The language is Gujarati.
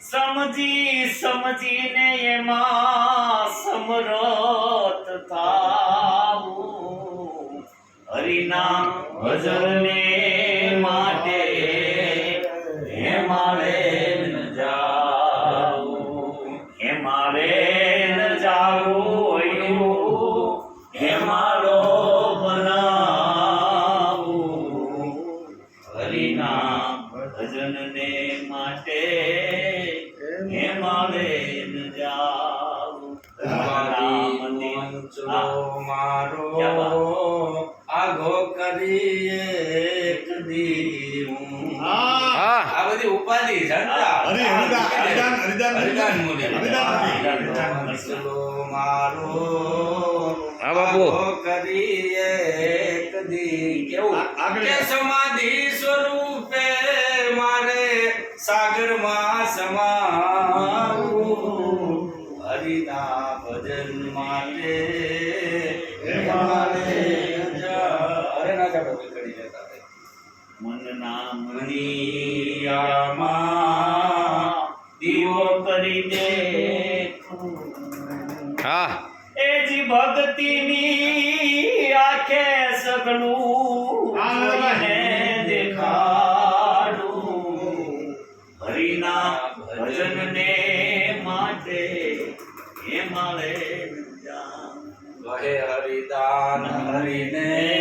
સમજી સમજીને એમાં સમરથ થાવું હરિના ભજનને માટે હે મારે ન જાવું હે મારે ન જાવું હે મારો બનાવું હરિના ભજનને માટે હે મારે ન જાવું મારો આગો કરીએ કદી આ બધી ઉપાધિ મારો આગો કરીએ કદી કેવું કે સમાધિ સ્વરૂપે મારે સાગરમાં સમાવું હરિના ભજન માટે મનના મણિયાળમાં દીવો કરી દે એ જી ભક્તિની આંખે સગલું જોઈને દેખાડું હરિના ભજનને માટે હે મારે હે હરિદાન હરિને